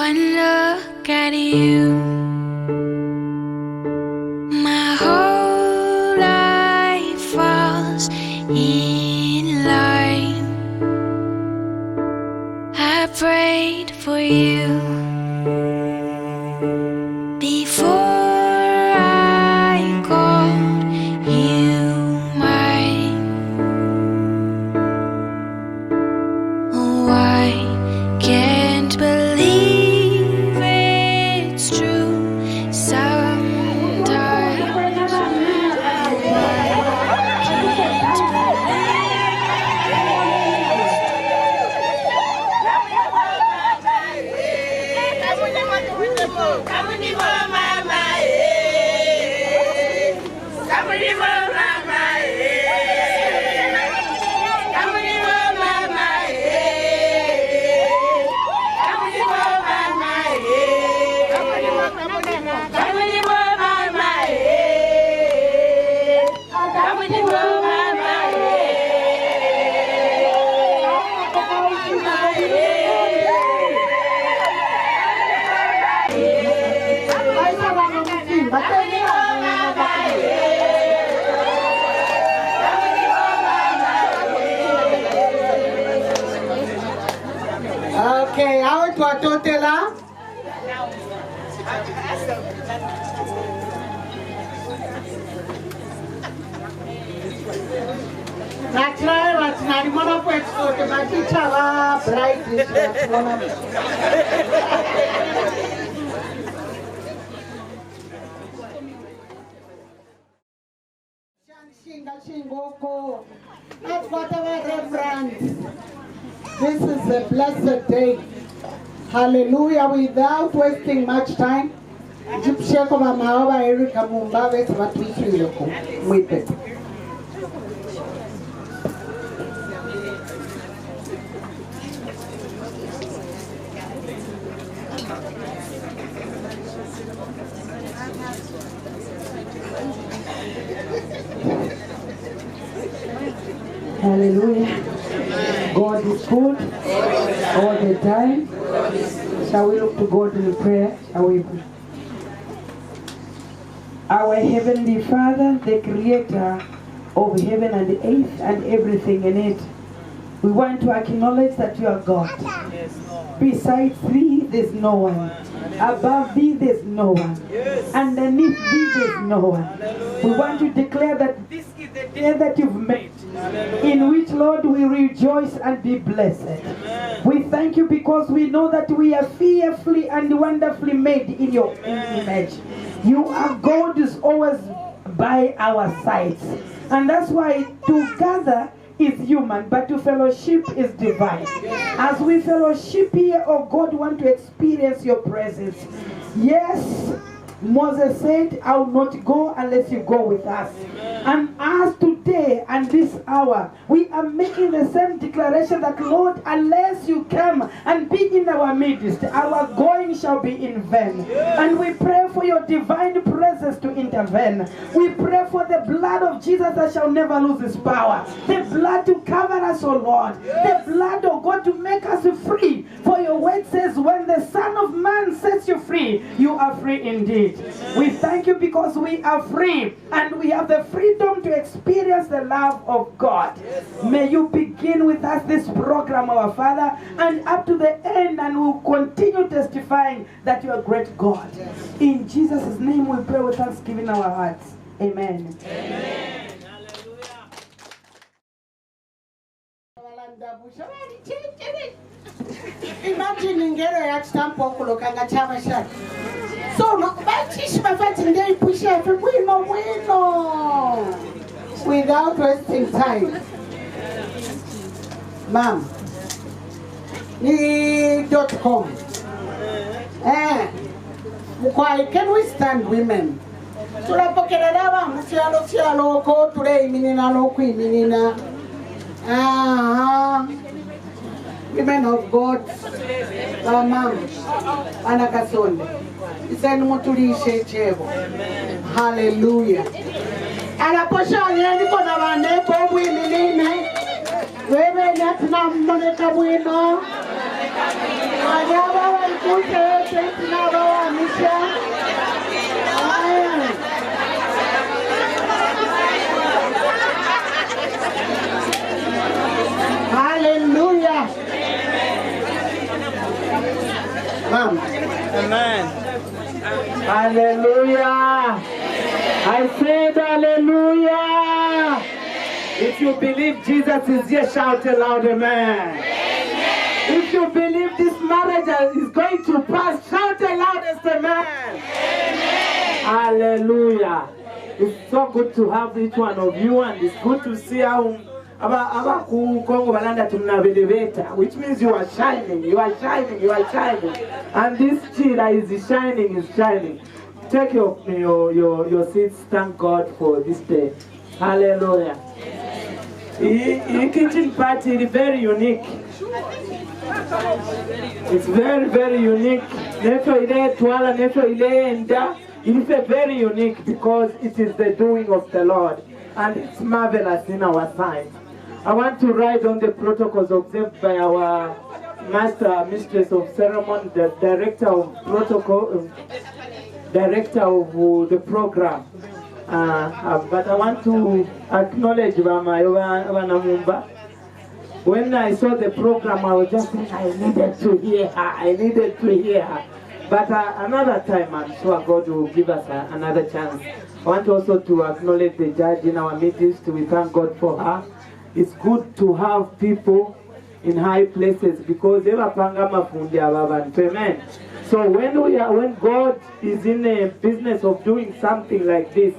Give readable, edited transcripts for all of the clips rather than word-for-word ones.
One look at you, my whole life falls in line. I prayed for you before I called you mine. Oh, I can't believe it's true sometimes. Okay, how to atotela? Natrai watinari mwana kwetu maticha va bright mwana. Shinga shingoko. That's what our reverend. This is a blessed day. Hallelujah. Without wasting much time, Jipsheko Mamawa Erika Mumbawe Swatwishi with it. Hallelujah. God is good all the time. Shall we look to God in prayer? Shall we pray? Our Heavenly Father, the Creator of heaven and the earth and everything in it, we want to acknowledge that you are God. Besides thee, there's no one. Above thee, there's no one. Underneath thee, there's no one. We want to declare that this is the day that you've made, in which, Lord, we rejoice and be blessed. We thank you because we know that we are fearfully and wonderfully made in your image. You are God who's always by our sides. And that's why to gather is human, but to fellowship is divine. As we fellowship here, oh God, want to experience your presence. Yes, Moses said, I will not go unless you go with us. And as today and this hour, we are making the same declaration that, Lord, unless you come and be in our midst, our going shall be in vain. And we pray for your divine presence to intervene. We pray for the blood of Jesus that shall never lose its power. The blood to cover us, oh Lord. The blood, oh God, to make us free. For your word says, when the Son of Man sets you free, you are free indeed. We thank you because we are free and we have the freedom to experience the love of God. May you begin with us this program, our Father, and up to the end, and we'll continue testifying that you are great God. In Jesus' name we pray with thanksgiving in our hearts. Amen. Amen. Imagine ngero ya stampo kulokanga chama shaka. So bachishi bafati ndei pusha wino. Without wasting time. Ma'am. Ni.com. Can we stand women? Tulapokelera mufyalo ko tule iminina no kwiminina. Women of God, mama, anakasonde. Isani mutulishe chebo. Hallelujah. Anaposha yeni kona bane ko bwinine. Wewe natina moneka bwino. Wanyama walikuja yote tunawahamisha. Amen. Hallelujah. Mom. Amen. Hallelujah. I said hallelujah. If you believe Jesus is here, shout aloud, amen. If you believe this marriage is going to pass, shout aloud, amen. Hallelujah. It's so good to have each one of you, and it's good to see how Kongo Balanda tunabeleveta, which means you are shining, you are shining, you are shining. And this chira is shining, is shining. Take your seats. Thank God for this day. Hallelujah. The kitchen party is very unique. It's very, very unique. Neto ile tuala, neto ile enda. It is very unique because it is the doing of the Lord, and it's marvelous in our sight. I want to write on the protocols observed by our master, mistress of ceremony, the director of protocol, director of the program. But I want to acknowledge Vanamumba. When I saw the program, I was just saying, I needed to hear her. I needed to hear her. But another time, I'm sure God will give us another chance. I want also to acknowledge the judge in our meetings. We thank God for her. It's good to have people in high places because they were pangama fundi ababantu. Amen. So when God is in a business of doing something like this,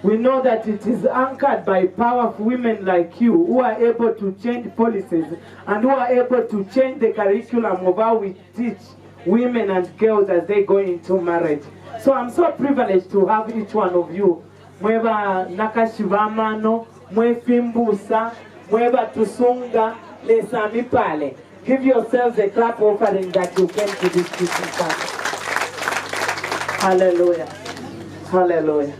we know that it is anchored by powerful women like you who are able to change policies and who are able to change the curriculum of how we teach women and girls as they go into marriage. So I'm so privileged to have each one of you. Mweba nakashivamano, mwefimbusa, mweba tusunga, lesami pale. Give yourselves a clap offering that you came to this teaching class. Hallelujah. Hallelujah.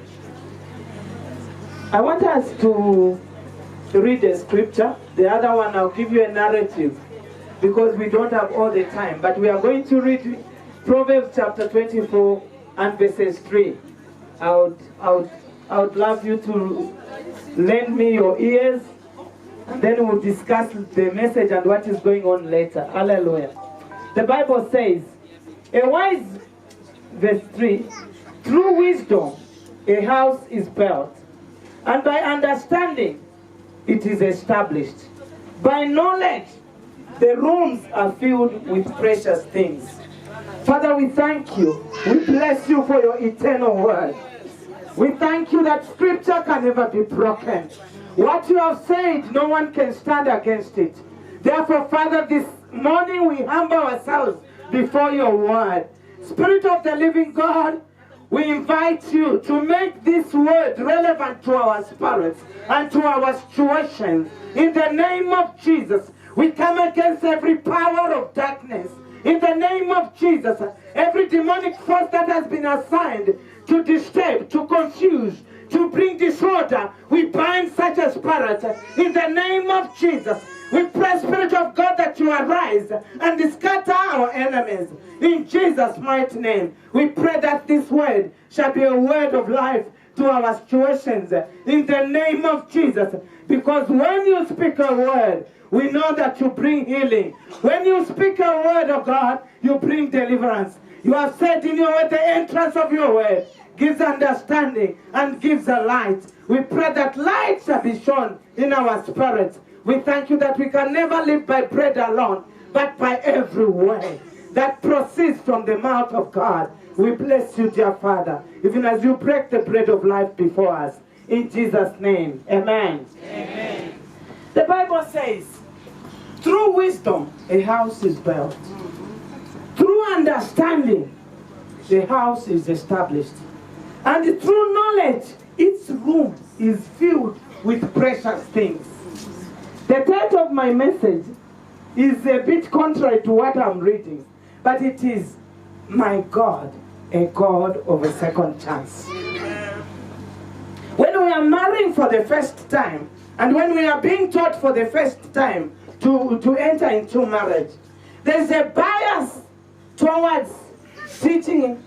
I want us to read the scripture. The other one, I'll give you a narrative because we don't have all the time. But we are going to read Proverbs chapter 24 and verses 3. I would love you to lend me your ears. And then we'll discuss the message and what is going on later. Hallelujah. The Bible says, a wise, verse 3, through wisdom a house is built, and by understanding it is established. By knowledge the rooms are filled with precious things. Father, we thank you. We bless you for your eternal word. We thank you that scripture can never be broken. What you have said, no one can stand against it. Therefore, Father, this morning we humble ourselves before your word. Spirit of the living God, we invite you to make this word relevant to our spirits and to our situations. In the name of Jesus, we come against every power of darkness. In the name of Jesus, every demonic force that has been assigned to disturb, to confuse, to bring disorder, we bind such a spirit. In the name of Jesus, we pray, Spirit of God, that you arise and scatter our enemies. In Jesus' mighty name, we pray that this word shall be a word of life to our situations. In the name of Jesus, because when you speak a word, we know that you bring healing. When you speak a word of God, you bring deliverance. You have said in your word, the entrance of your word gives understanding and gives a light. We pray that light shall be shown in our spirits. We thank you that we can never live by bread alone, but by every word that proceeds from the mouth of God. We bless you, dear Father, even as you break the bread of life before us. In Jesus' name, amen. Amen. The Bible says, through wisdom, a house is built. Through understanding, the house is established. And through knowledge, its room is filled with precious things. The title of my message is a bit contrary to what I'm reading, but it is, My God, a God of a second chance. When we are marrying for the first time, and when we are being taught for the first time to enter into marriage, There's a bias towards teaching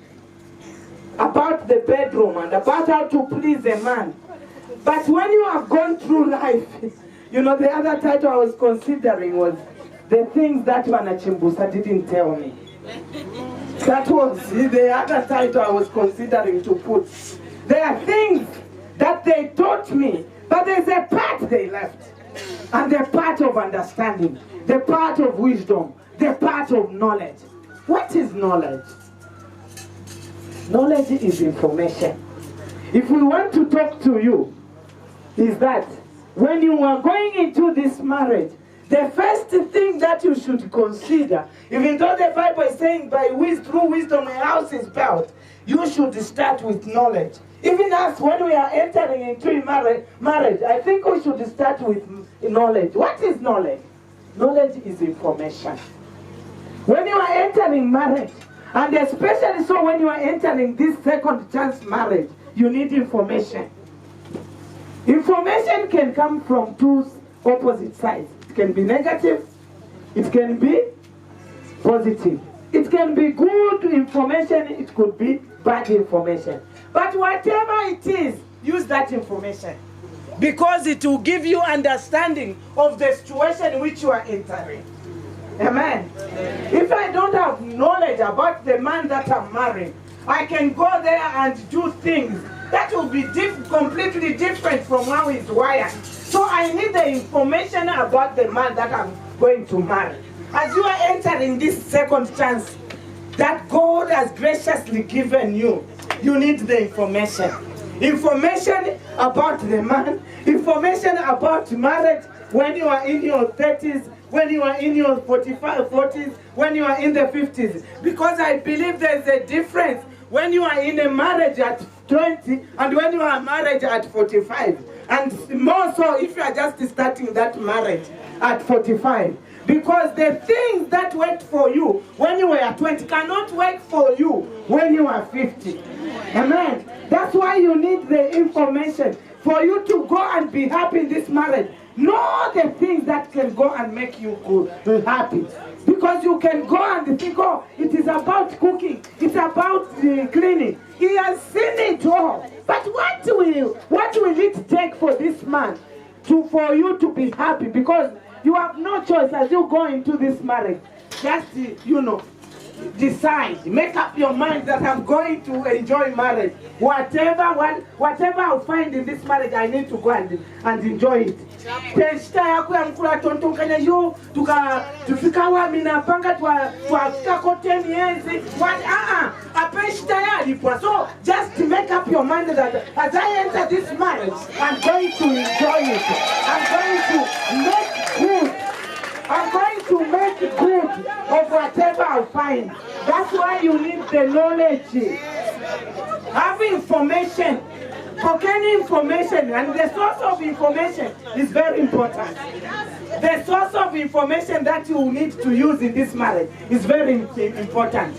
about the bedroom and about how to please a man. But when you have gone through life, you know, the other title I was considering was the things that Wanachimbusa didn't tell me. That was the other title I was considering to put. There are things that they taught me, but there's a part they left. And the part of understanding, the part of wisdom, the part of knowledge. What is knowledge? Knowledge is information. If we want to talk to you, is that when you are going into this marriage, the first thing that you should consider, even though the Bible is saying through wisdom a house is built, you should start with knowledge. Even us, when we are entering into marriage, I think we should start with knowledge. What is knowledge? Knowledge is information. When you are entering marriage, and especially so when you are entering this second chance marriage, you need information. Information can come from two opposite sides. It can be negative, it can be positive. It can be good information, it could be bad information. But whatever it is, use that information. Because it will give you understanding of the situation in which you are entering. Amen. If I don't have knowledge about the man that I'm marrying, I can go there and do things that will be completely different from how he's wired. So I need the information about the man that I'm going to marry. As you are entering this second chance that God has graciously given you, you need the information. Information about the man, information about marriage when you are in your 30s, when you are in your 40s, when you are in the 50s. Because I believe there's a difference when you are in a marriage at 20 and when you are married at 45. And more so if you are just starting that marriage at 45. Because the things that worked for you when you were 20 cannot work for you when you are 50. Amen. That's why you need the information for you to go and be happy in this marriage. Know the things that can go and make you happy. Because you can go and think, oh, it is about cooking, it's about cleaning. He has seen it all. But what will it take for this man for you to be happy? Because you have no choice as you go into this marriage. Just, decide, make up your mind that I'm going to enjoy marriage. Whatever I'll find in this marriage, I need to go and enjoy it. Teshita yako ya mkula tontonkanya yo tufikawa minapanga tuafika kote miezi apeshita yalipwa. So just make up your mind that as I enter this marriage, I'm going to enjoy it. I'm going to make good of whatever I find. That's why you need the knowledge. Have information. Any information, and the source of information is very important. The source of information that you need to use in this marriage is very important.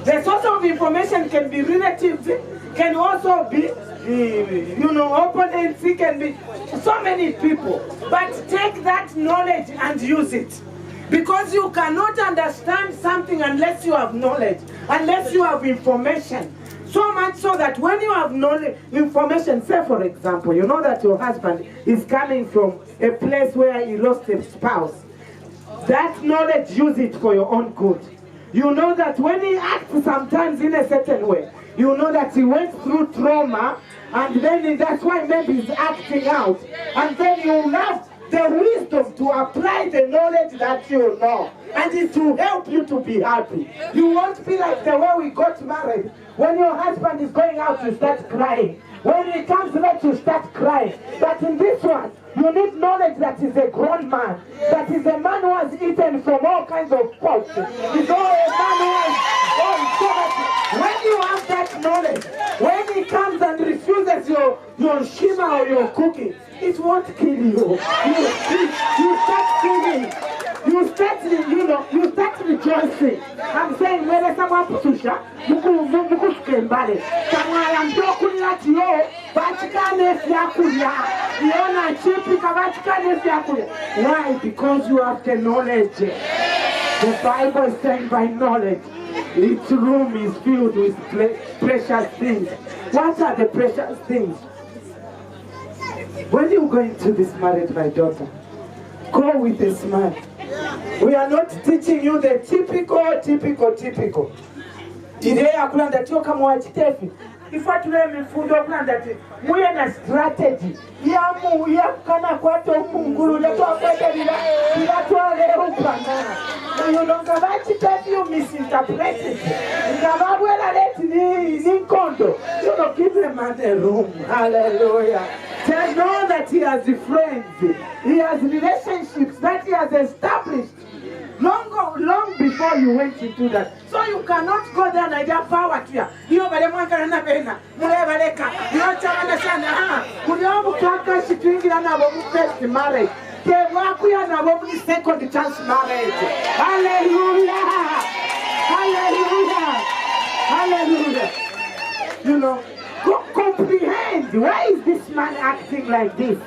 The source of information can be relatives, can also be opponents, it can be so many people. But take that knowledge and use it. Because you cannot understand something unless you have knowledge, unless you have information. So much so that when you have knowledge, information, say for example, you know that your husband is coming from a place where he lost a spouse. That knowledge, use it for your own good. You know that when he acts sometimes in a certain way, you know that he went through trauma, and then that's why maybe he's acting out. And then you have the wisdom to apply the knowledge that you know, and it will help you to be happy. You won't be like the way we got married. When your husband is going out, you start crying. When he comes late, you start crying. But in this one, you need knowledge that is a grown man, that is a man who has eaten from all kinds of pots. He's all a man who has so that when you have that knowledge, when he comes and refuses your shima or your cooking, it won't kill you. You start feeling. You start rejoicing. I'm saying, where someone pusha, mukuskembale. Someone I'm talking at you, Vatican Fiakuya. Yona Chipi Vatican Fiakuya. Why? Because you have the knowledge. The Bible is saying by knowledge, its room is filled with precious things. What are the precious things? When you go into this marriage, my daughter, go with a smile. We are not teaching you the typical. Ile ya kulanda tio kama wachitefi. Ifuatule mifundo kulanda ti. Muye na strategy. Ya kana kwa to munguru ya to kwete bila to leo pana. Na yononga wachitefi you misinterpret it. Ngababwela leti ni kondo. You don't give a man a room. Hallelujah. They know that he has friends. He has relationships that he has established. Long before you went into that. So you cannot go there and just power to you. You bale mwanga na bena. Mule baleka. You chama sana ha. Muliobu kaka shitwingira na bomu first marriage. Ke wakuya na bomu second chance marriage. Hallelujah. Hallelujah. Hallelujah. You know, comprehend. Why is this man acting like this?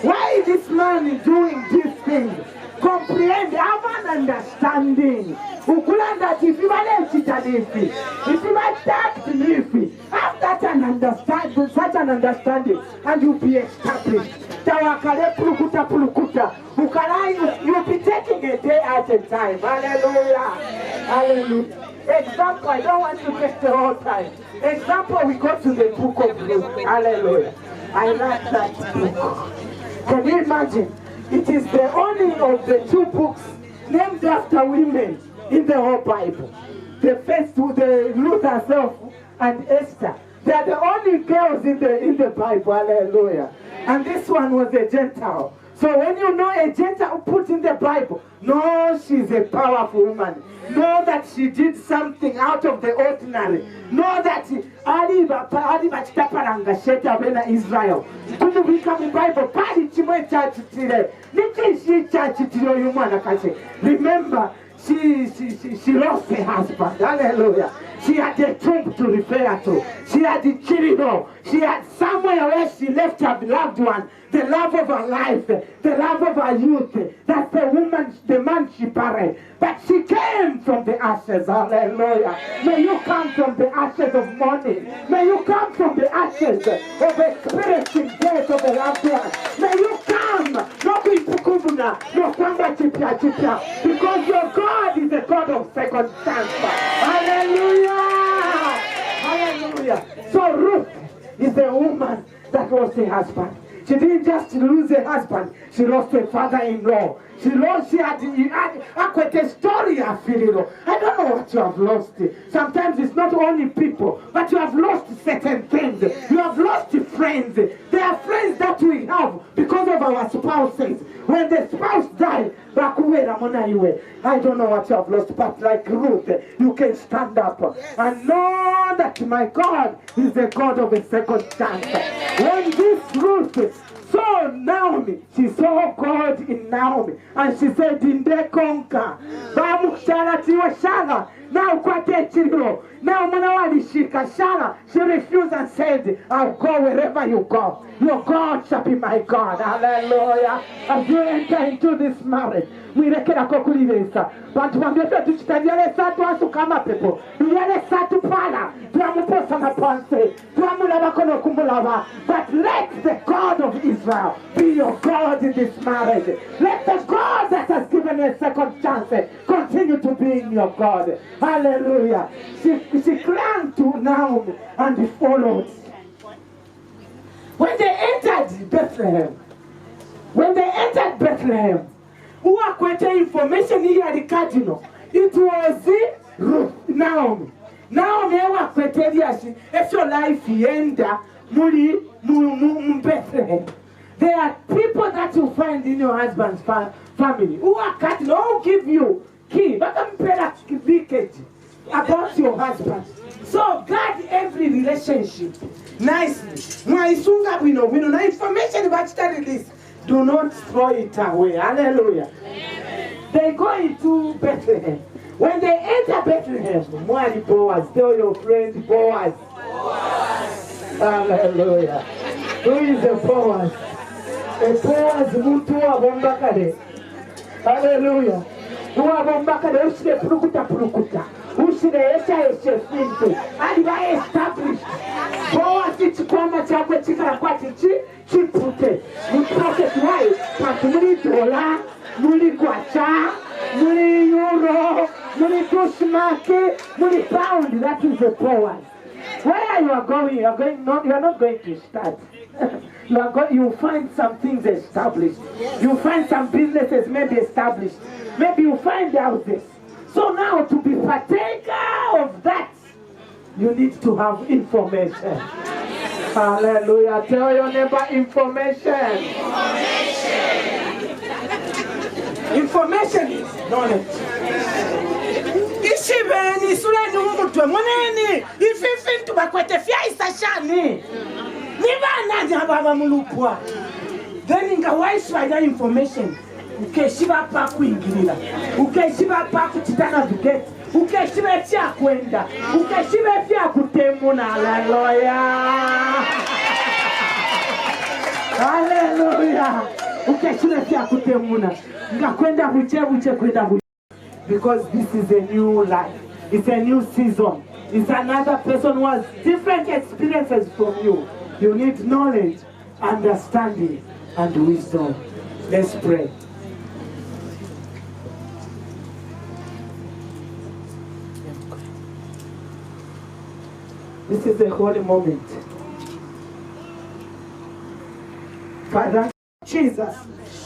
Why is this man doing this thing? Comprehend, have an understanding. Ukulanda if you want to if you want to have that an understanding, such an understanding, and you'll be established. Tawakale pulukuta. You'll be taking a day at a time. Hallelujah. Hallelujah. Example, I don't want to take the whole time. Example, we go to the book of Luke. Hallelujah. I like that book. Can you imagine? It is the only of the two books named after women in the whole Bible. The first, the Ruth herself and Esther. They are the only girls in the Bible. Hallelujah. And this one was a Gentile. So when you know a Gentile put in the Bible, know she's a powerful woman. Know that she did something out of the ordinary. Know that Israel. Remember, she lost her husband. Hallelujah. She had a tomb to refer to. She had the children. She had somewhere where she left her beloved one. The love of her life, the love of her youth. That's the woman, the man she buried. But she came from the ashes. Hallelujah. May you come from the ashes of mourning. May you come from the ashes of experiencing death of a loved one. May you come. Because your God is a God of second chance. Hallelujah. Hallelujah. So Ruth is a woman that lost her husband. She didn't just lose her husband, she lost her father-in-law. She had a story of Filipino. I don't know what you have lost. Sometimes it's not only people, but you have lost certain things. You have lost friends. There are friends that we have because of our spouses. When the spouse dies, I don't know what you have lost, but like Ruth, you can stand up and know that my God is the God of a second chance. When this Ruth saw Naomi, she saw God in Naomi, and she said, "Inde konka, bamushala tiwa shala, now kwate chiro, now manawali shika shala." She refused and said, "I'll go wherever you go. Your God shall be my God." Hallelujah. As you enter into this marriage, we reckon a kokulivesa. But when we say to Chitaniale Satu Asukama people, Yale Satu Pala, Tuamuposana Ponce, Tuamulabakono Kumulava. But let the God of Israel be your God in this marriage. Let the God that has given you a second chance continue to be in your God. Hallelujah. She clung to Naomi and followed. When they entered Bethlehem, who acquired information here at the cardinal, it was Naomi. Naomi acquired if your life enda muri Bethlehem. There are people that you find in your husband's family who are cardinal, who give you key, but I'm about your husband. So guard every relationship nicely. We know information about study this. Do not throw it away. Hallelujah. Amen. They go into Bethlehem. When they enter Bethlehem, Mwari Boaz, tell your friend Boaz. Hallelujah. Who is a Boaz? A Boaz Mutua Bombakade. Hallelujah. uwabombakale usire purukuta usire esha fintu ali ba established powers chikwama chakwe chikala kwati chipute mu process wayo kanti muri dola muri kwacha muri euro muri Deutschmark muri pound. That is the powers. Where you are going, you are not going to start. You find some things established. You find some businesses maybe established. Maybe you find houses. So now to be partaker of that, you need to have information. Hallelujah. Tell your neighbor information. Information is knowledge. Ishibeni suleni umutwe munene ififintu bakwete fya isashani niba nani ababa mulupwa then ingawaishwa ya information ukeshiba pa kuingilila ukeshiba pa kutitana vigeti ukeshiba fya kwenda ukeshiba fya kutemuna. Hallelujah. Hallelujah. Ukeshiba fya kutemuna ngakwenda buche kwenda. Because this is a new life. It's a new season. It's another person who has different experiences from you. You need knowledge, understanding, and wisdom. Let's pray. This is a holy moment. Father Jesus,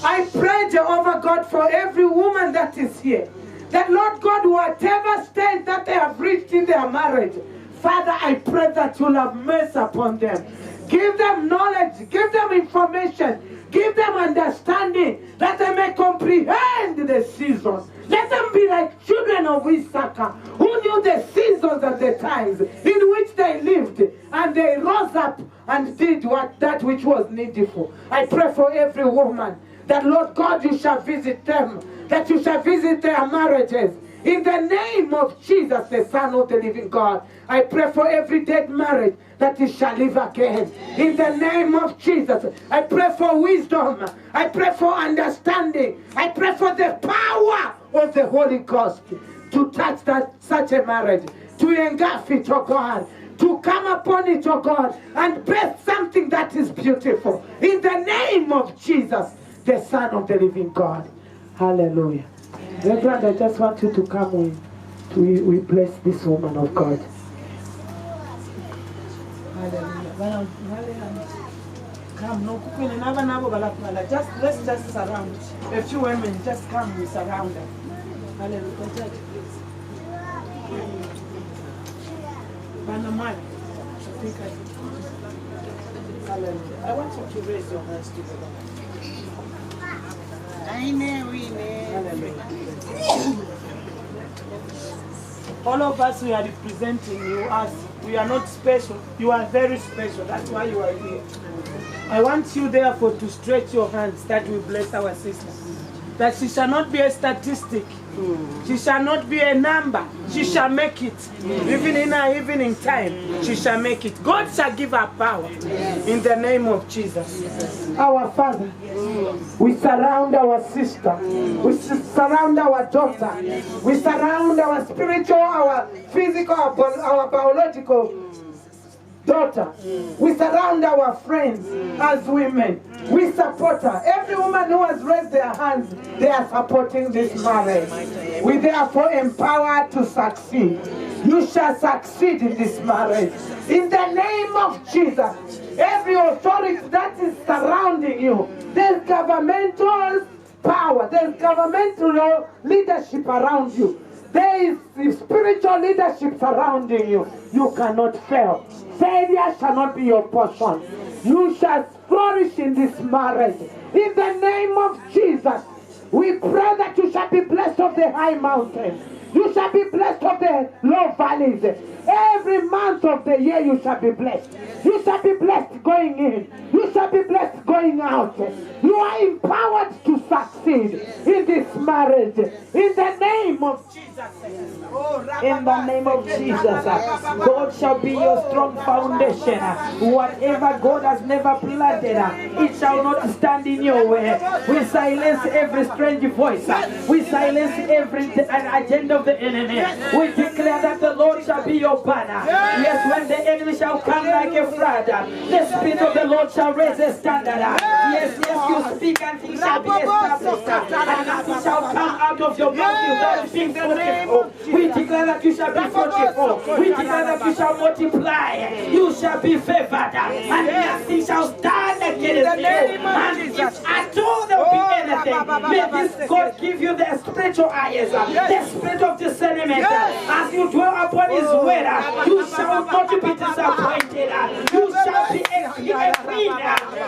I pray, Jehovah God, for every woman that is here. That Lord God, whatever state that they have reached in their marriage, Father, I pray that you'll have mercy upon them. Give them knowledge, give them information, give them understanding, that they may comprehend the seasons. Let them be like children of Issachar, who knew the seasons and the times in which they lived, and they rose up and did that which was needful. I pray for every woman, that Lord God, you shall visit them, that you shall visit their marriages. In the name of Jesus, the Son of the living God, I pray for every dead marriage that it shall live again. In the name of Jesus, I pray for wisdom. I pray for understanding. I pray for the power of the Holy Ghost to touch such a marriage, to engulf it, oh God, to come upon it, oh God, and birth something that is beautiful. In the name of Jesus, the Son of the living God. Hallelujah. Reverend, I just want you to come in. We bless this woman of God. Hallelujah. Come, no cooking and let's just surround. A few women just come, we surround them. Hallelujah. Hallelujah. I want you to raise your hands together. Amen. All of us, we are representing you as we are not special. You are very special. That's why you are here. I want you therefore to stretch your hands that we bless our sister. That she shall not be a statistic. She shall not be a number. She shall make it. Even in her evening time, she shall make it. God shall give her power. In the name of Jesus. Our Father, we surround our sister. We surround our daughter. We surround our spiritual, our physical, our biological daughter. We surround our friends as women. We support her. Every woman who has raised their hands, they are supporting this marriage. We therefore empower to succeed. You shall succeed in this marriage. In the name of Jesus, every authority that is surrounding you, there's governmental power, there's governmental leadership around you. There is spiritual leadership surrounding you. You cannot fail. Failure shall not be your portion. You shall flourish in this marriage. In the name of Jesus, we pray that you shall be blessed of the high mountains. You shall be blessed of the low valleys. Every month of the year you shall be blessed. You shall be blessed going in. You shall be blessed going out. You are empowered to succeed. succeed in this marriage. In the name of Jesus. In the name of Jesus, God shall be your strong foundation. Whatever God has never planted, it shall not stand in your way. We silence every strange voice. We silence every agenda of the enemy. We declare that the Lord shall be your banner. Yes, when the enemy shall come like a flood, the Spirit of the Lord shall raise a standard. Yes, you speak and things shall be established. And nothing shall come out of your mouth without being fruitful. We declare that you shall be fruitful. We declare that you shall multiply. You shall be favored. And nothing shall stand against you. And if at all there will be anything, may this God give you the spiritual eyes, the spirit of discernment. As you dwell upon His word, you shall not be disappointed. You shall be a queen.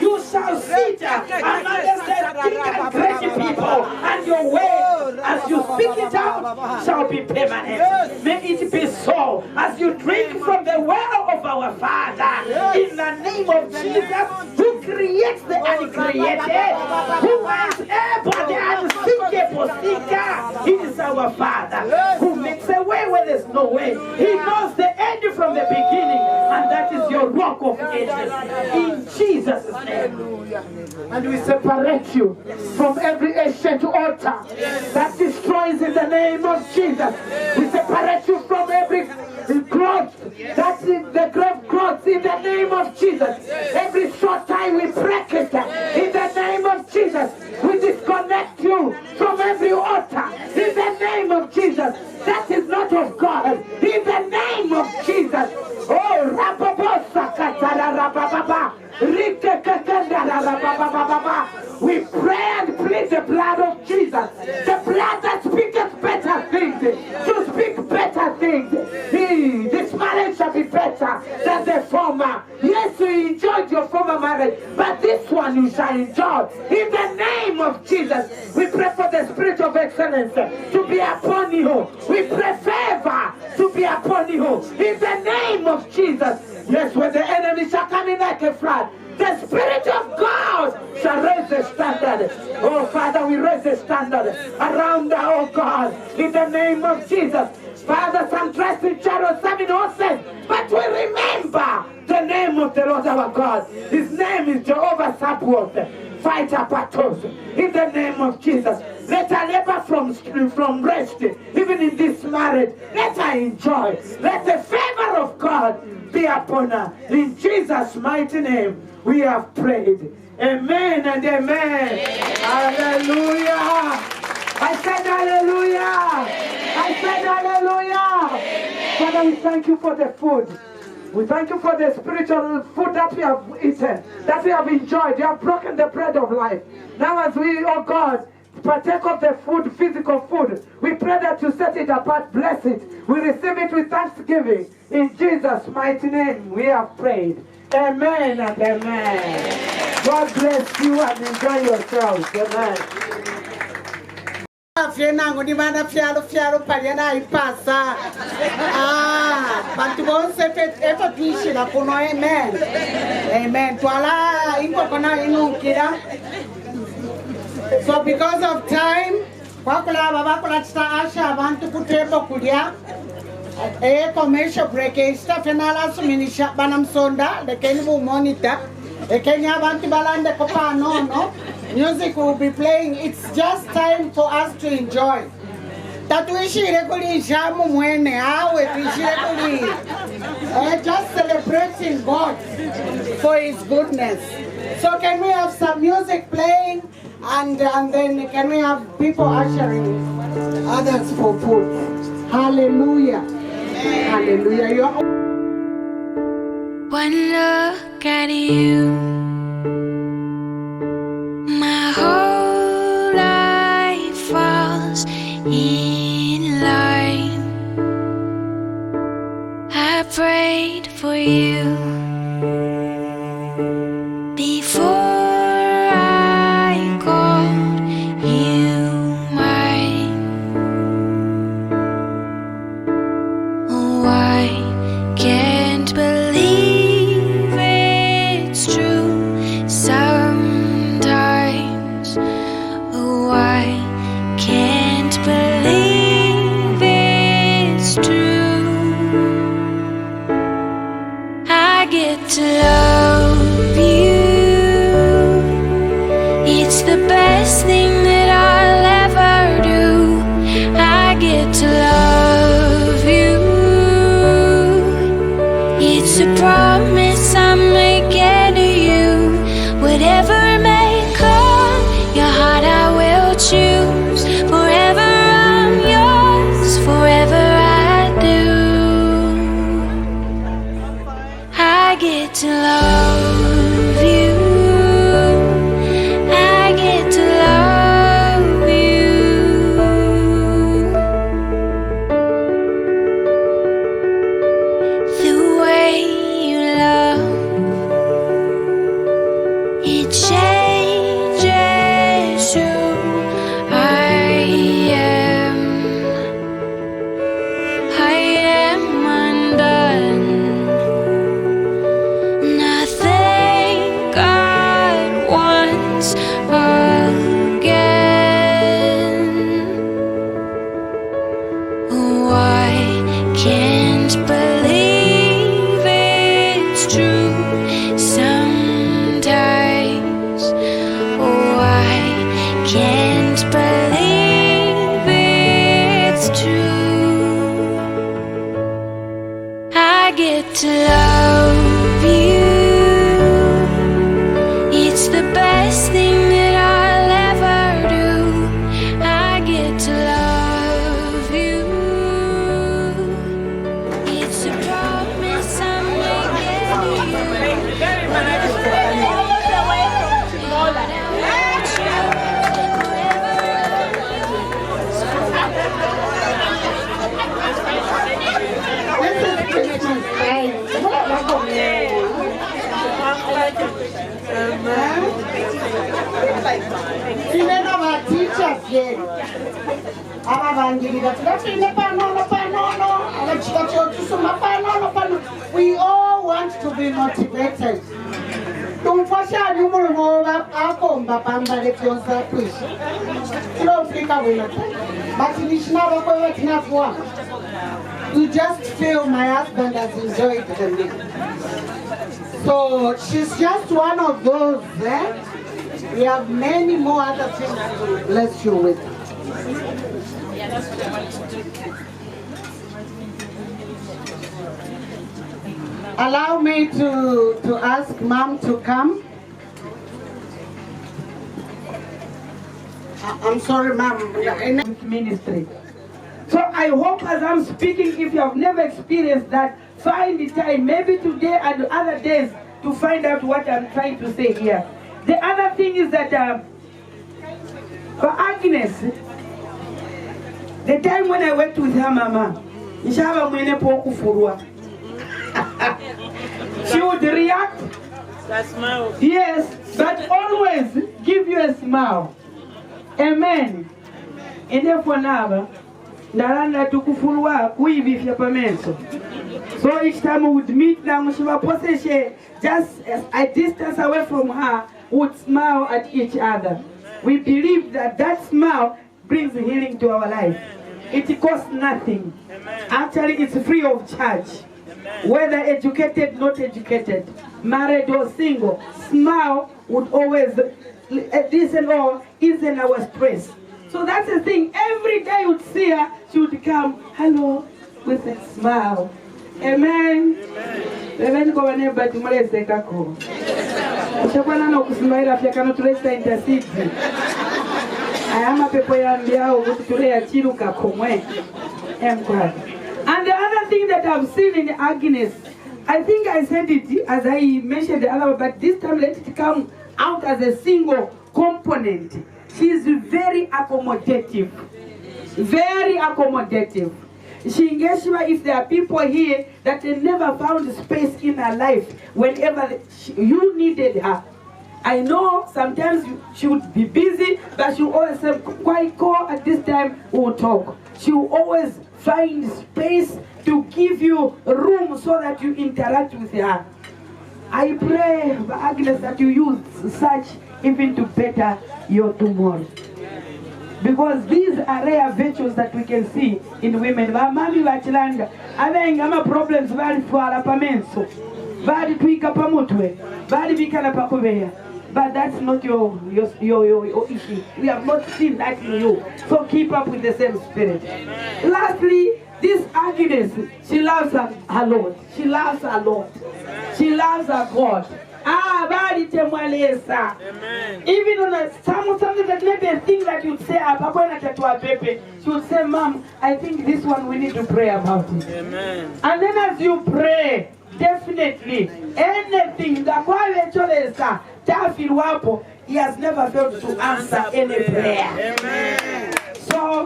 You shall sit among the king and great people. And your word, as you speak it out, shall be permanent. May it be so as you drink from the well of our Father. In the name of Jesus, who creates the uncreated, who is able the unthinkable thinker. He is our Father, who makes a way where there's no way. He knows the end from the beginning, and that is your rock of ages. In Jesus' name. And we separate you from every ancient altar that destroys in the name of Jesus. We separate you from every growth, that's the grave growth in the name of Jesus. Every short time we break it in the name of Jesus. We disconnect you from every altar in the name of Jesus. That is not of God. In the name of Jesus. Oh, Rababosa Katara Rabababa. We pray and plead the blood of Jesus, the blood that speaketh better things, to speak better things. This marriage shall be better than the former. Yes, you enjoyed your former marriage, but this one you shall enjoy. In the name of Jesus, we pray for the spirit of excellence to be upon you. We pray favor to be upon you. In the name of Jesus. Yes, when the enemy shall come in like a flood, the Spirit of God shall raise the standard. Oh, Father, we raise the standard around the, oh God, in the name of Jesus. Father, some trust in chariots, some in horses, but we remember the name of the Lord our God. His name is Jehovah Sabaoth, fighter battles. In the name of Jesus, let her labor from rest, even in this marriage. Let her enjoy. Let the favor of God be upon her. In Jesus' mighty name, we have prayed. Amen and amen. Hallelujah. I said hallelujah. I said hallelujah. Father, we thank you for the food. We thank you for the spiritual food that we have eaten, that we have enjoyed. You have broken the bread of life. Now as we, oh God, partake of the food, physical food, we pray that you set it apart, bless it. We receive it with thanksgiving. In Jesus' mighty name we have prayed. Amen and amen. God bless you and enjoy yourselves. Amen. Fienango di mana fiaro pariana ipasa. Bantu bonse eto pishi la kuno amen. Amen. Tuala ingo kona inu kira. So because of time, wakula baba kula chita asha bantu kutebo kulia. Commercial break esta finala suminisha banam sonda the kenibu monitor. The Kenya bantu balande kopa no. Music will be playing. It's just time for us to enjoy. Tatuishire kuli jamu mwene awe tuishire kuli. Just celebrating God for His goodness. So can we have some music playing and then can we have people ushering others for food? Hallelujah. Hallelujah. One look at you, my whole life falls in line. I prayed for you before I called you mine. Oh, I can't believe it's true sometimes. Oh, I It's the best thing that I'll ever do. I get to love you. It's a promise I'm making to you. Whatever may come, your heart I will choose. Forever I'm yours, forever I do. I get to love you. I get to love you. The way you love, it changes who I am. I am undone. Nothing God wants again. Oh, I can't believe it's true sometimes. Oh, I can't believe it's true. I get to love you. It's the best thing that I'll ever do. I get to love you. It's a promise I'm making to you. Even our teachers here. We all want to be motivated. Don't push out you more up, but you just feel my husband has enjoyed the meal. So she's just one of those. We have many more other things to bless you with. Allow me to ask Mom to come. I'm sorry, Mom. With ministry. So I hope as I'm speaking, if you have never experienced that, find the time, maybe today and other days, to find out what I'm trying to say here. The other thing is that for Agnes, the time when I went with her mama, she would react. That smile. Yes, but always give you a smile. Amen. And therefore now, Naranda tukufurwa kuibifya pamenso. So each time we would meet now, she was possession, just a distance away from her, would smile at each other. We believe that that smile brings healing to our life. It costs nothing. Actually, it's free of charge. Whether educated, not educated, married or single, smile would always listen or ease our stress. So that's the thing. Every day you'd see her, she would come, hello, with a smile. Amen. Amen. And the other thing that I've seen in Agnes, I think I said it as I mentioned the other, but this time let it come out as a single component. She's very accommodative. Very accommodative. She engages if there are people here that they never found space in her life whenever you needed her. I know sometimes she would be busy, but she will always say, "Quite call at this time, we'll talk." She will always find space to give you room so that you interact with her. I pray, Agnes, that you use such even to better your tomorrow. Because these are rare virtues that we can see in women. Vamami vachilanga, avengama problems vari fuara pamenso, vari tuika pamutwe, vari vikana pakuveya. but that's not your issue. We have not seen that in you. So keep up with the same spirit. Lastly, this Agnes, she loves her Lord. She loves her Lord. She loves her God. Amen. Even on something that maybe a thing that you'd say, she would say, Mom, I think this one we need to pray about it. Amen. And then as you pray, definitely anything that he has never failed to answer any prayer. Amen. So,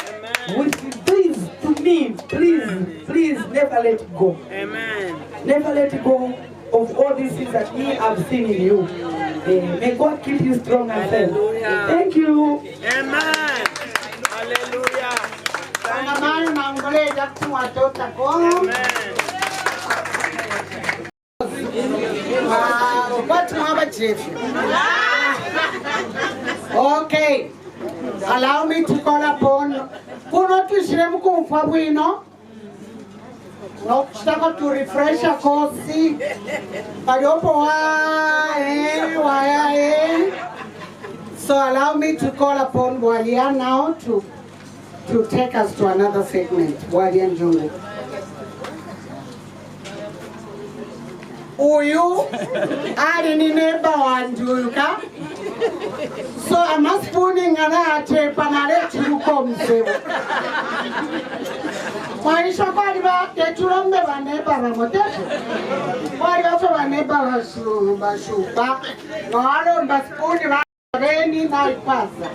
please, to me, please never let go. Amen. Never let go of all these things that we have seen in you. May God keep you strong and firm. Hallelujah. Thank you. Amen. Hallelujah. Okay, allow me to call upon Kuno Kumfabwino. No, to refresh a course. So allow me to call upon Walia now to take us to another segment. Walia Njungu. Uyu ari ni neighbor wa Njuluka. So I'm not spooning and I tape and I let you come. Maisha kwa liba keturombe wa neighbor wa motefu. Wali wato wa neighbor wa shuba. No alo mbaspooni wa reni na ipasa.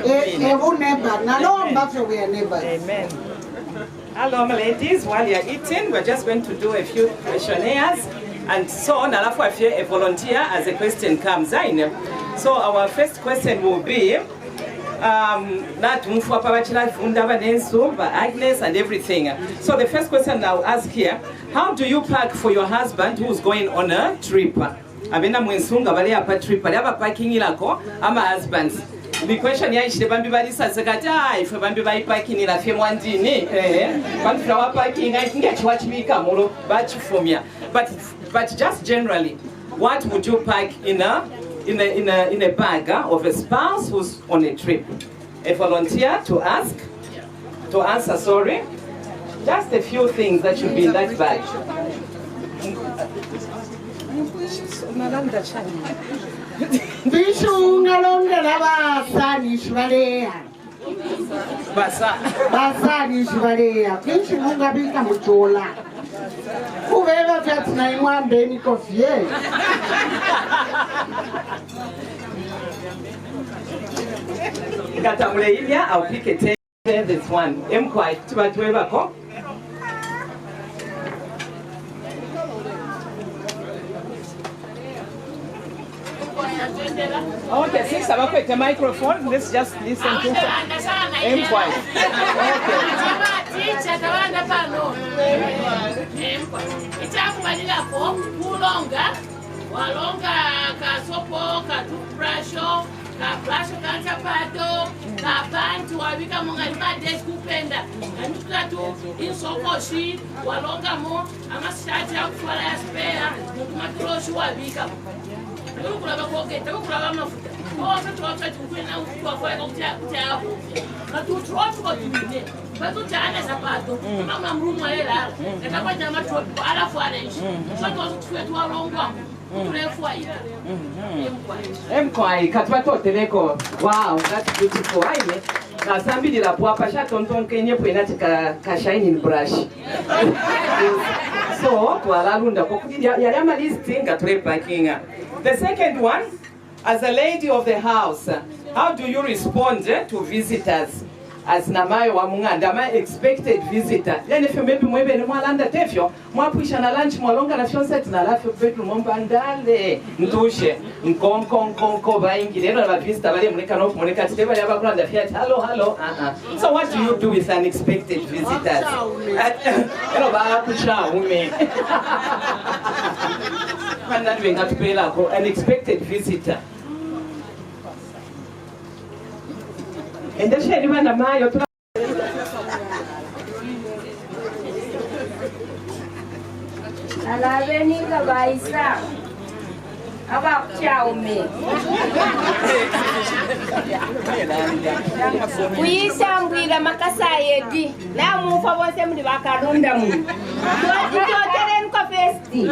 Evu neighbor. Na no mbafe we are neighbors. Amen. Hello, my ladies. While you're eating, we're just going to do a few questionnaires. And so on, alafu afie a volunteer as a question comes in. So our first question will be, Agnes and everything. So the first question I'll ask here, how do you pack for your husband who's going on a trip? Abena mwensunga bali apa trip, bali apa packing ilako, ama husbands. The question here is, bambi bali sasakata, if bambi bali packing ila fie mwandini, bambi flower packing, I think it's what we come all batch from here. But just generally, what would you pack in a bag of a spouse who's on a trip? A volunteer to answer, sorry. Just a few things that should be in that bag. I'll pick a 10. This one. I'm quite to okay, since I'm up with the microphone, let's just listen to I'm quiet. Wow, that's beautiful. Now somebody la puapa sha tonton kenye pwena ka shining brush. So, wala lunda yama listing gatwe packing. The second one, as a lady of the house, how do you respond to visitors? As namayo wa munganda, my expected visitor. Then if you maybe mwebe ni mwalanda tefyo, mwapuisha na lunch mwalonga na fionset na lafi bedroom mbandale. Ntushe, nkonko baingi. Lero na visitor bali mweka nofu mweka titeba ya bakulanda fiat. Hello. So what do you do with unexpected visitors? Hello, ba kucha ume. Unexpected visitor. And the shady man of my Alavenika Baisa. abakuchaume kuyisambwira makasa yedi namufa bose muri bakarunda mu totereni kwa festi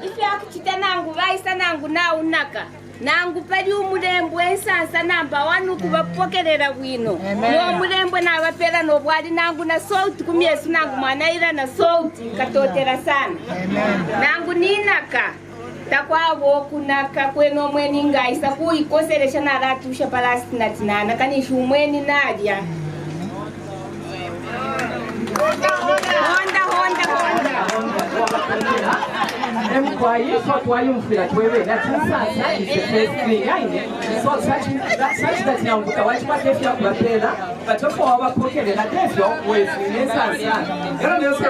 ifyakuchita nangu vaisa nangu naunaka nangu pali umulembo ensansa namba wanu kubapokerera bwino n'omulembo n'abapera n'obwali nangu na sauti kumyesu nangu mwanaira na sauti katotera sana nangu ninaka takwabo kunaka kweno mweni ngaisa kuikoseresha naratusha palastina tinana kanisha umweni nadya honda so twayumvira twebera tinsasa is the first thing aine so such that nyambuka wachipate fyakubapera batoko wabapokerera devyo wezinesasa era nese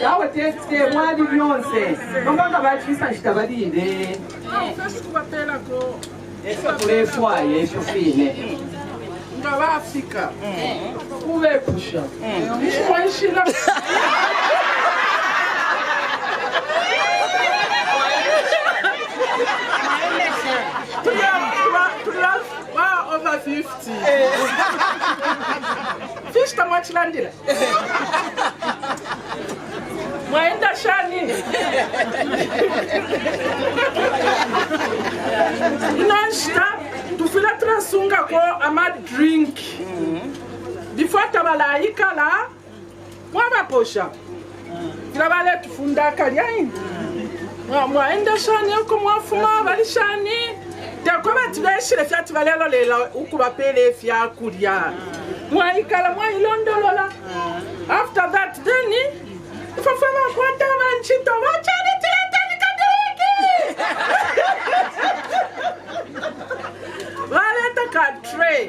yawe teste mwali byonse nombanga bachisa shitabalinde eso kulefwaye esho fine nga baafrika kubepusha ishwanshira over 50 fish tamachilandira mwaenda shani inonshita tufila turasunga ko ama drink before tabalayikala mwabaposha tirabale tufunda kalyaini mwaenda shani yoko mwafuma bali shani takoba tibeshire fyati balelo lela ukubapele fyakulya mwaikala mwailondolola after that then ifafama kwata banchito bachane tiratandikadiki valeta ka tray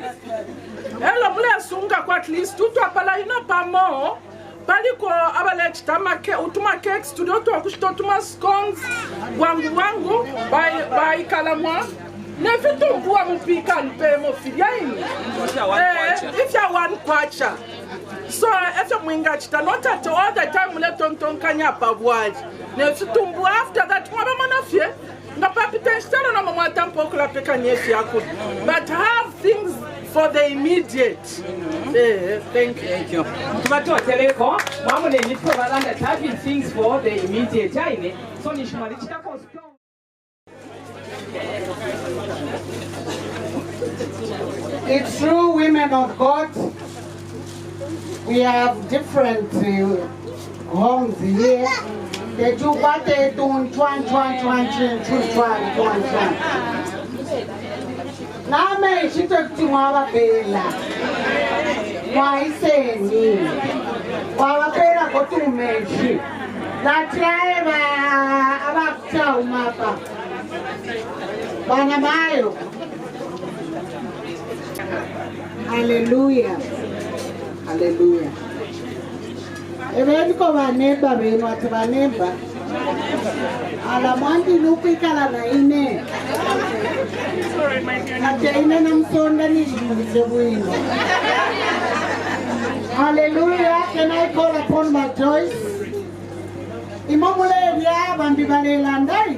elo mule sunga kwa at least tutu apala ino pamo paliko abaleti tamake utuma cakes studio to akushitotuma scones wangu by kalamwa ne vitumbua mpika nipemo filiaini if you one kwacha so if you mwinga chita not at all the time le tonton kanya pabwaji ne vitumbua after that mwaba manafye nga papi tenstero na mama tampo kula peka nyefi yako but have things for the immediate. Thank you. Tumato teleko, mwamu ne nitko balanda having things for the immediate time. So nishimali chitako It's true, women of God. We have different homes here. They do what they do, twan. Name ishitokutimwa bela. Mwaiseni. Wabela kotumeshi. Latiae abakucha umapa. Bana mayo. Hallelujah. Hallelujah. Ebeniko banemba benu ati banemba. Ala mwandi nupikala na ine. Ati ine na msonda ni jibwino. Hallelujah. Can I call upon my Joyce? Imamule ya bambi balela ndai.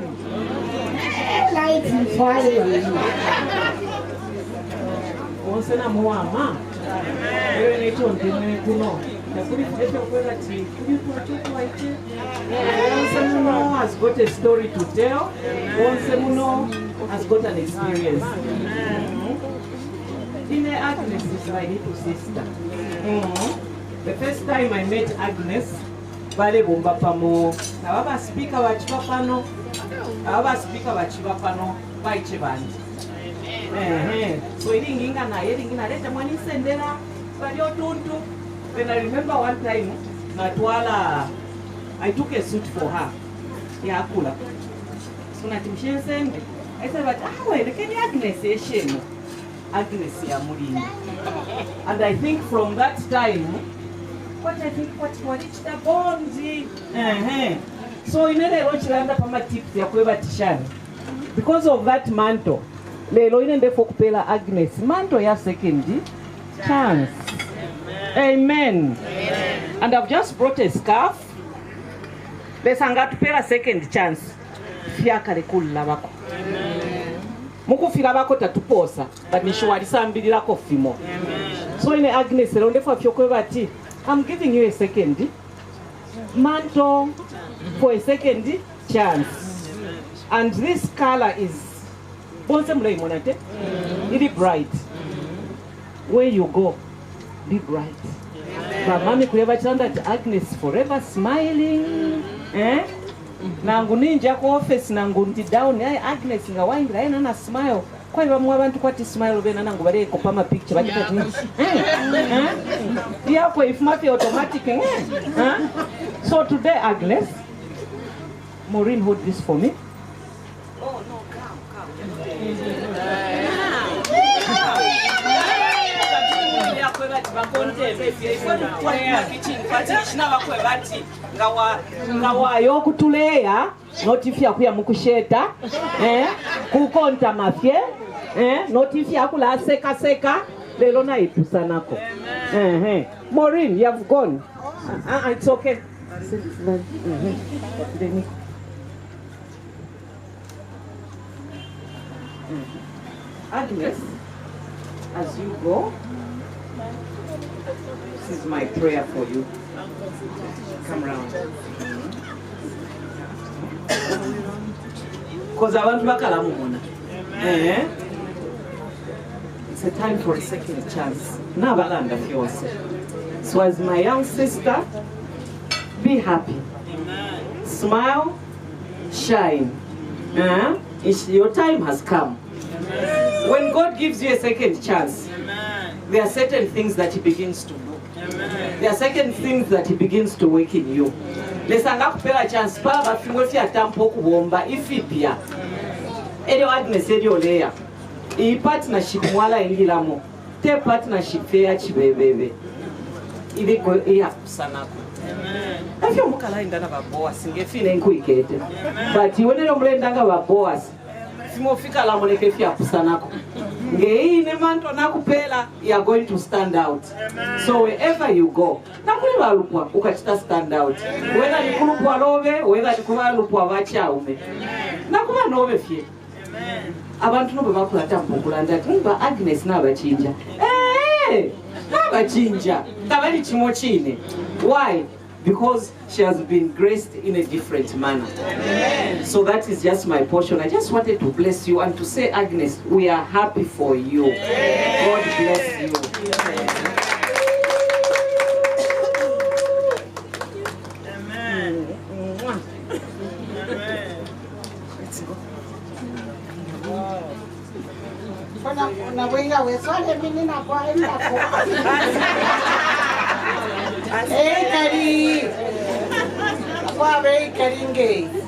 Light in fire. Onsena muama. Ewe neto ndine kuno. Nakuri fete kwela ti. Kuri tutu waite. Onsemuno has got a story to tell. Onsemuno has got an experience. Ine Agnes is my little sister. The first time I met Agnes, vale bomba pamo. Ababa speaker wachipapano. Ababa speaker wachipapano baiche bandi. So iringinga na iringina leta mwani sendera bali otuntu. Then I remember one time natwala I took a suit for her. Ya kula. So natimshe sende. I said but wait, can you Agnes yeshemo? Agnes ya mulini. And I think from that time what it's the bondi. So inene rochilanda pama tips ya kweba tishani. Because of that mantle. Lelo inende fokupela Agnes mantle ya second chance. Amen. And I've just brought a scarf. besanga tupera second chance fyakale kulabako mukufirabako tatuposa banishuwalisambirako fimo so ine Agnes erondefa fyokwe bati I'm giving you a second mantle for a second chance and this color is bonse mulai monate ili bright where you go be bright mami kuleva chanda ati Agnes forever smiling nangu ninja ku office nangu ndi down ai Agnes ngawaingira ai nana smile kwa bamwe abantu kwati smile bena nangu bale ko pama picture bakita nini yeah kwa if mafi automatic so today Agnes Maureen hold this for me. Oh no, ngawayo kutuleya notifya kuya mukusheta kukonta mafye notifya kula seka lelo na itusanako. Maureen, you have gone. It's okay. Agnes, as you go, this is my prayer for you. Come round. Because I want to it's a time for a second chance. Now Balanda feels. So as my young sister, be happy. Smile, shine. Your time has come. When God gives you a second chance, there are certain things that He begins to do. There are certain things that He begins to work in you. Lesanga kupela chance pala bafingwe fya tampo kubomba ifipia. Elio Agnes elio leya. I partnership mwala ingilamo. Te partnership fair chibebebe. Iliko iya kusanako. Afyo mukala indana baboas ngefine nkuikete. But yonero mulendanga baboas. Simofika la moleke fya kusanako. Ngei ne manto nakupela, you are going to stand out. So wherever you go, nakuli balupwa ukachita stand out. Whether ni kulupwa love, whether ni kubalupwa bachaume. Nakuba nove fye. Abantu no baba tampukula ndati mba Agnes nabachinja. Nabachinja. Tabali chimo chine. Why? Because she has been graced in a different manner. Amen. So that is just my portion. I just wanted to bless you and to say, Agnes, we are happy for you. Amen. God bless you. Amen. Amen. Let's go. Hey, Kari. Apa, Kari, Kari.